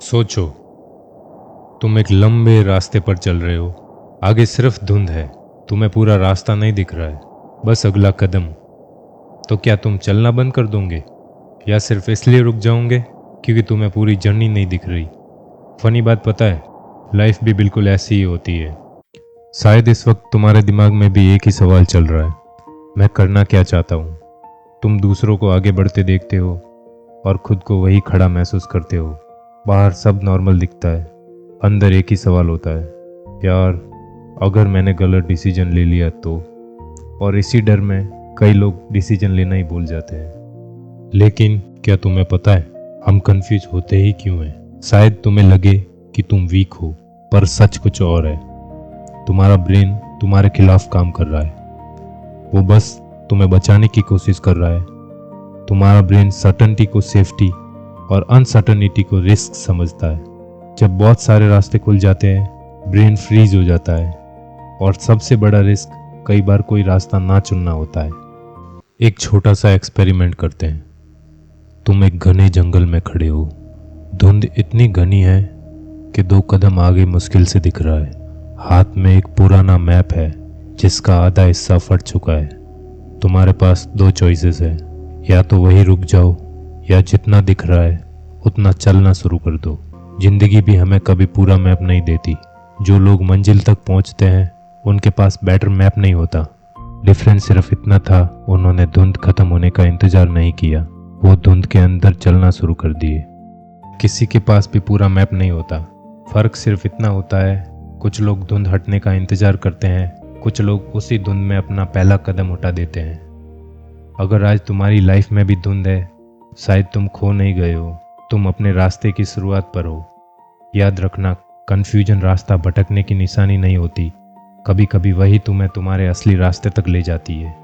सोचो, तुम एक लंबे रास्ते पर चल रहे हो। आगे सिर्फ धुंध है, तुम्हें पूरा रास्ता नहीं दिख रहा है, बस अगला कदम। तो क्या तुम चलना बंद कर दोगे, या सिर्फ इसलिए रुक जाओगे क्योंकि तुम्हें पूरी जर्नी नहीं दिख रही? फनी बात पता है, लाइफ भी बिल्कुल ऐसी ही होती है। शायद इस वक्त तुम्हारे दिमाग में भी एक ही सवाल चल रहा है, मैं करना क्या चाहता हूँ। तुम दूसरों को आगे बढ़ते देखते हो और खुद को वही खड़ा महसूस करते हो। बाहर सब नॉर्मल दिखता है, अंदर एक ही सवाल होता है, यार अगर मैंने गलत डिसीजन ले लिया तो। और इसी डर में कई लोग डिसीजन लेना ही भूल जाते हैं। लेकिन क्या तुम्हें पता है हम कंफ्यूज होते ही क्यों हैं? शायद तुम्हें लगे कि तुम वीक हो, पर सच कुछ और है। तुम्हारा ब्रेन तुम्हारे खिलाफ काम कर रहा है, वो बस तुम्हें बचाने की कोशिश कर रहा है। तुम्हारा ब्रेन सर्टेनिटी को सेफ्टी और अनसर्टेनिटी को रिस्क समझता है। जब बहुत सारे रास्ते खुल जाते हैं, ब्रेन फ्रीज हो जाता है, और सबसे बड़ा रिस्क कई बार कोई रास्ता ना चुनना होता है। एक छोटा सा एक्सपेरिमेंट करते हैं। तुम एक घने जंगल में खड़े हो, धुंध इतनी घनी है कि 2 कदम आगे मुश्किल से दिख रहा है। हाथ में एक पुराना मैप है जिसका आधा हिस्सा फट चुका है। तुम्हारे पास 2 चॉइसेस है, या तो वही रुक जाओ या जितना दिख रहा है उतना चलना शुरू कर दो। जिंदगी भी हमें कभी पूरा मैप नहीं देती। जो लोग मंजिल तक पहुंचते हैं उनके पास बेटर मैप नहीं होता। डिफरेंस सिर्फ इतना था, उन्होंने धुंध खत्म होने का इंतजार नहीं किया, वो धुंध के अंदर चलना शुरू कर दिए। किसी के पास भी पूरा मैप नहीं होता, फर्क सिर्फ इतना होता है, कुछ लोग धुंध हटने का इंतजार करते हैं, कुछ लोग उसी धुंध में अपना पहला कदम उठा देते हैं। अगर आज तुम्हारी लाइफ में भी धुंध है, शायद तुम खो नहीं गए हो, तुम अपने रास्ते की शुरुआत पर हो। याद रखना, कन्फ्यूजन रास्ता भटकने की निशानी नहीं होती, कभी कभी वही तुम्हें तुम्हारे असली रास्ते तक ले जाती है।